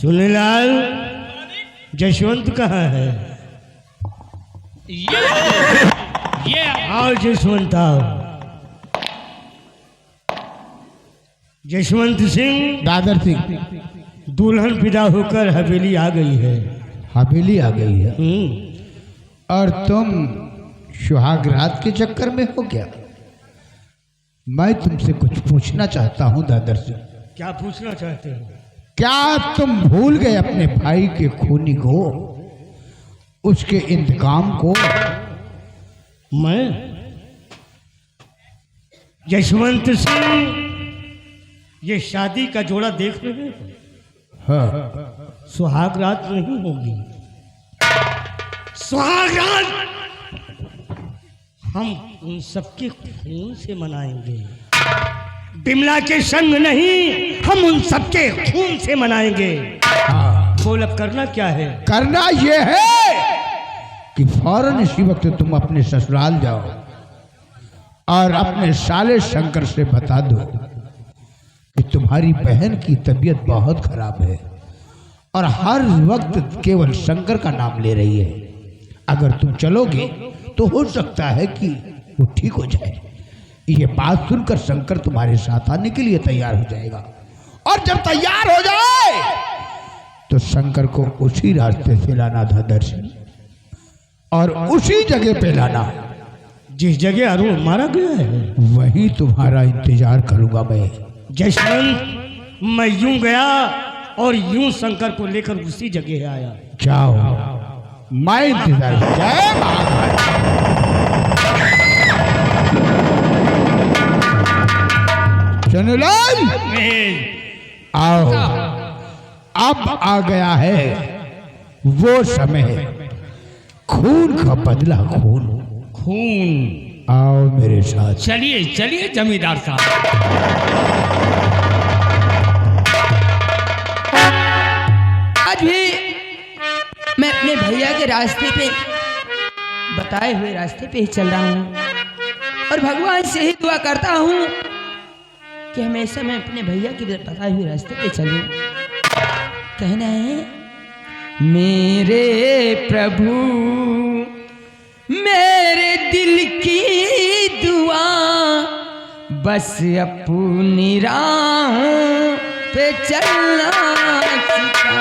चुनीलाल, जशवंत कहाँ है? ये आओ जशवंत आओ। जशवंत सिंह, दादर सिंह, दुल्हन विदा होकर हवेली आ गई है। हवेली आ गई है और तुम सुहाग रात के चक्कर में हो क्या? मैं तुमसे कुछ पूछना चाहता हूँ दादर सिंह। क्या पूछना चाहते हो? क्या तुम भूल गए अपने भाई के खूनी को, उसके इंतकाम को? मैं जशवंत सिंह, ये शादी का जोड़ा देख रहे हो? हाँ। सुहाग रात नहीं होगी। सुहाग रात हम उन सबके खून से मनाएंगे। बिमला के संग नहीं, हम उन सबके खून से मनाएंगे। हाँ। बोल अब करना क्या है? करना यह है कि फौरन इसी वक्त तुम अपने ससुराल जाओ और अपने साले शंकर से बता दो कि तुम्हारी बहन की तबीयत बहुत खराब है और हर वक्त केवल शंकर का नाम ले रही है। अगर तुम चलोगे तो हो सकता है कि वो ठीक हो जाए। ये बात सुनकर शंकर तुम्हारे साथ आने के लिए तैयार हो जाएगा और जब तैयार हो जाए तो शंकर को उसी रास्ते से लाना था दर्शन, और उसी जगह पे लाना जिस जगह अरुण मारा गया है। वही तुम्हारा इंतजार करूंगा मैं। जशवंत, मैं यूं गया और यूं शंकर को लेकर उसी जगह आया। जाओ, मैं इंतजार। जय महाकाल। चुनीलाल, आओ। अब आ गया है वो समय, खून का बदला खून। खून। आओ मेरे साथ। चलिए चलिए जमींदार साहब। आज भी मैं अपने भैया के रास्ते पे, बताए हुए रास्ते पे ही चल रहा हूँ और भगवान से ही दुआ करता हूँ कि हमेशा मैं अपने भैया के बताए हुए रास्ते पे चलूं। कहना है, मेरे प्रभु मेरे दिल की दुआ बस अपनी राहों पे चलना सिखा।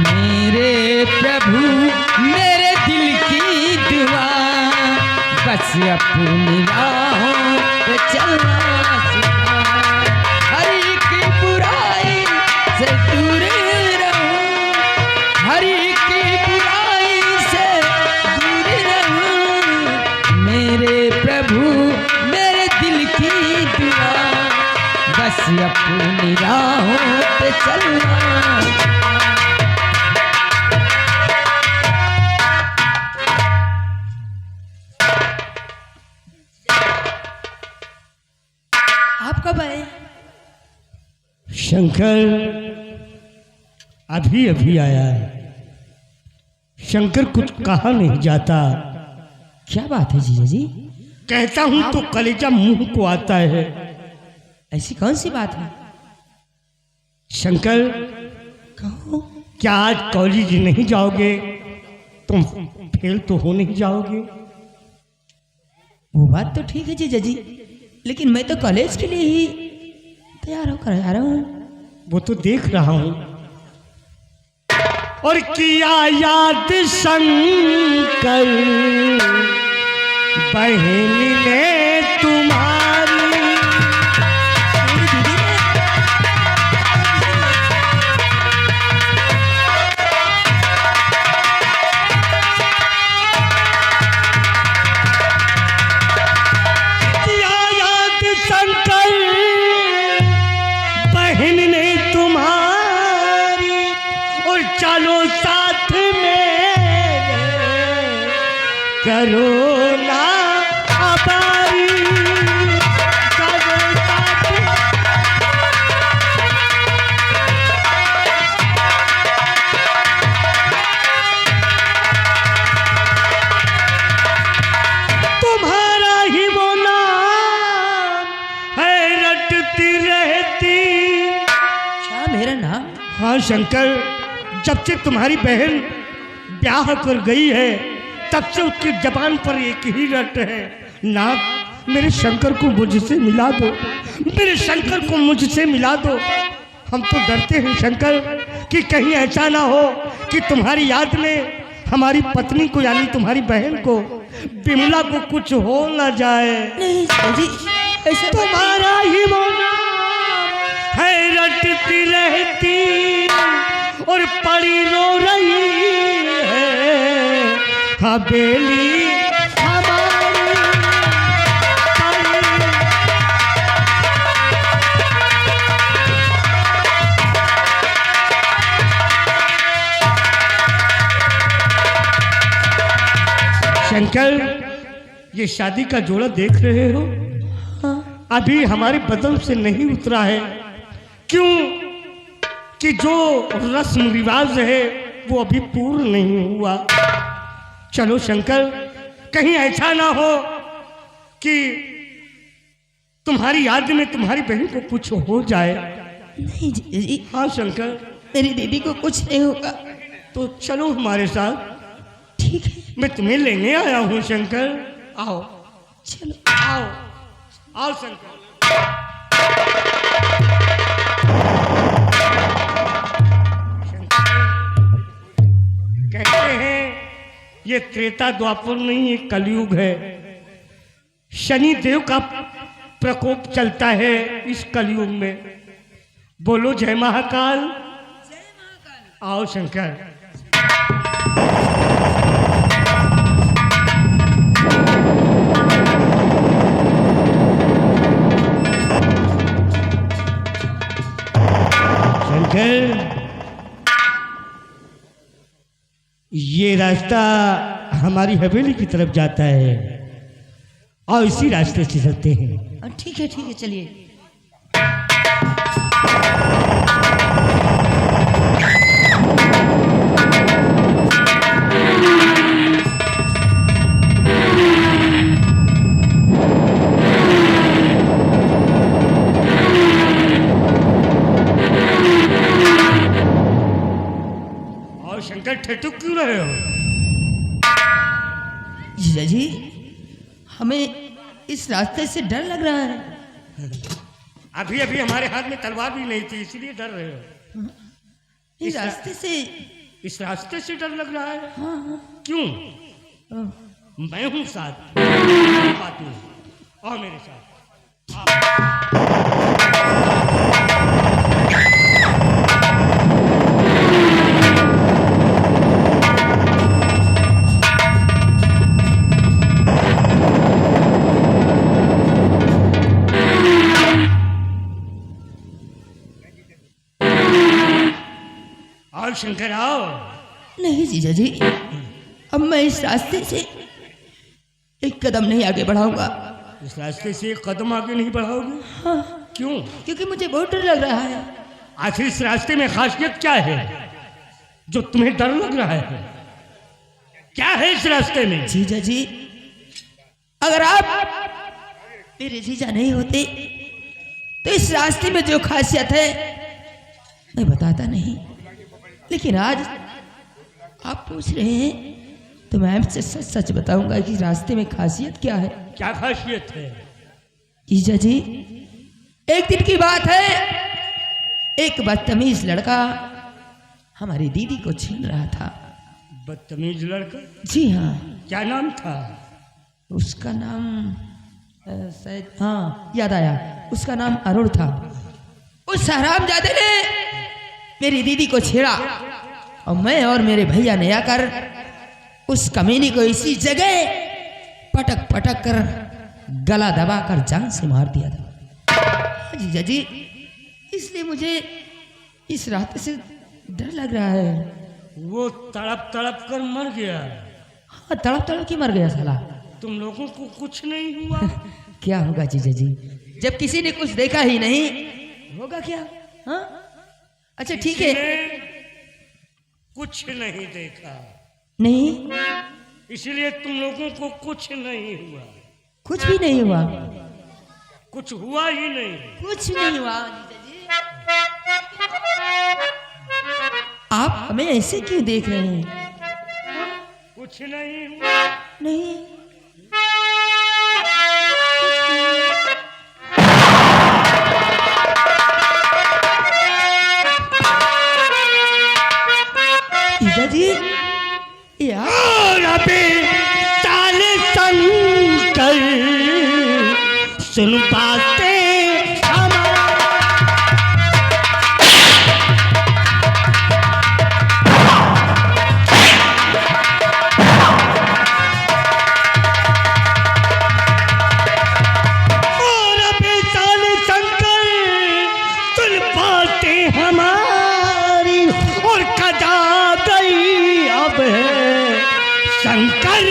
मेरे प्रभु मेरे दिल की दुआ बस अपनी राहों पे चलना सिखा। हर एक बुराई से दूर रहूं, हर एक बुराई से दूर रहूं। मेरे प्रभु मेरे दिल की दुआ बस अपनी राहों पे चलना। आप कब आए? शंकर अभी अभी आया है। शंकर कुछ कहा नहीं जाता। क्या बात है जीजा जी? कहता हूं तो कलेजा मुंह को आता है। ऐसी कौन सी बात है? शंकर, कहो। क्या आज कॉलेज नहीं जाओगे? तुम फेल तो हो नहीं जाओगे? वो बात तो ठीक है जीजा जी, लेकिन मैं तो कॉलेज के लिए ही तैयार होकर आ रहा हूँ। वो तो देख रहा हूं। और किया याद शंकर बहन ने तुम्हारी। किया याद शंकर बहन ने तुम्हारी। और चलो साथ में करो ना आबारी। करो साथ हाँ शंकर, जब से तुम्हारी बहन ब्याह कर गई है तब से उसकी जबान पर एक ही रट है, नाथ मेरे शंकर को मुझसे मिला दो, मेरे शंकर को मुझसे मिला दो। हम तो डरते हैं शंकर कि कहीं ऐसा ना हो कि तुम्हारी याद में हमारी पत्नी को यानी तुम्हारी बहन को, बिमला को कुछ हो ना जाए। नहीं जी, ऐसा तुम्हारा ही मोना है रटती रहती और पड़ी रो रही है हवेली हमारी पड़ी। शंकर, ये शादी का जोड़ा देख रहे हो, अभी हमारे बदन से नहीं उतरा है। क्यों कि जो रस्म रिवाज है वो अभी पूर्ण नहीं हुआ। चलो शंकर, कहीं ऐसा ना हो कि तुम्हारी याद में तुम्हारी बहन को कुछ हो जाए। नहीं जी, हाँ शंकर, मेरी दीदी को कुछ नहीं होगा। तो चलो हमारे साथ, ठीक है, मैं तुम्हें लेने आया हूँ शंकर। आओ चलो। आओ आओ शंकर। कहते हैं ये त्रेता द्वापर नहीं, ये कलयुग है। शनि देव का प्रकोप चलता है इस कलयुग में। बोलो जय महाकाल। आओ शंकर। शंकर, ये रास्ता हमारी हवेली की तरफ जाता है और इसी रास्ते से चलते हैं। ठीक है ठीक है, चलिए। और शंकर, ठेठुक क्यों रहे हो? जीजा जी, हमें इस रास्ते से डर लग रहा है। अभी अभी हमारे हाथ में तलवार भी नहीं थी, इसलिए डर रहे हो। इस रास्ते से, इस रास्ते से डर लग रहा है? हाँ क्यों? हाँ। मैं हूं साथ, बात नहीं। आओ मेरे साथ। आओ शंकर, आओ। नहीं जीजा जी, अब मैं इस रास्ते से एक कदम नहीं आगे बढ़ाऊंगा। इस रास्ते से एक कदम आगे नहीं बढ़ाओगे? हाँ, क्यों? क्योंकि मुझे बहुत डर लग रहा है। आखिर इस रास्ते में खासियत क्या है जो तुम्हें डर लग रहा है? क्या है इस रास्ते में? जीजा जी, अगर आप मेरे जीजा नहीं होते तो इस रास्ते में जो खासियत है मैं बताता नहीं, लेकिन आज आप पूछ रहे हैं तो मैं आपसे सच सच बताऊंगा कि रास्ते में खासियत क्या है। क्या खासियत है? जीजा जी, एक दिन की बात है, एक बदतमीज लड़का हमारी दीदी को छीन रहा था। बदतमीज लड़का? जी हाँ। क्या नाम था उसका? नाम शायद, हाँ याद आया, उसका नाम अरुण था। उस हरामजादे ने मेरी दीदी को छेड़ा और मैं और मेरे भैया ने आकर उस कमीनी को इसी जगह पटक पटक कर गला दबाकर जान से मार दिया था। जीजा जी, इसलिए मुझे इस रास्ते से डर लग रहा है। वो तड़प तड़प कर मर गया? हाँ, तड़प तड़प के मर गया साला। तुम लोगों को कुछ नहीं हुआ? क्या होगा जीजा जी, जब किसी ने कुछ देखा ही नहीं, होगा क्या? हाँ, अच्छा ठीक है। कुछ नहीं देखा नहीं, इसलिए तुम लोगों को कुछ नहीं हुआ? कुछ भी नहीं हुआ। कुछ हुआ ही नहीं? कुछ नहीं हुआ जीजा जी। हमें ऐसे क्यों देख रहे हैं? कुछ नहीं। नहीं, जीजा जी यार और अबे साले शंकर सुन पाते हमारी और कदा गई अब शंकर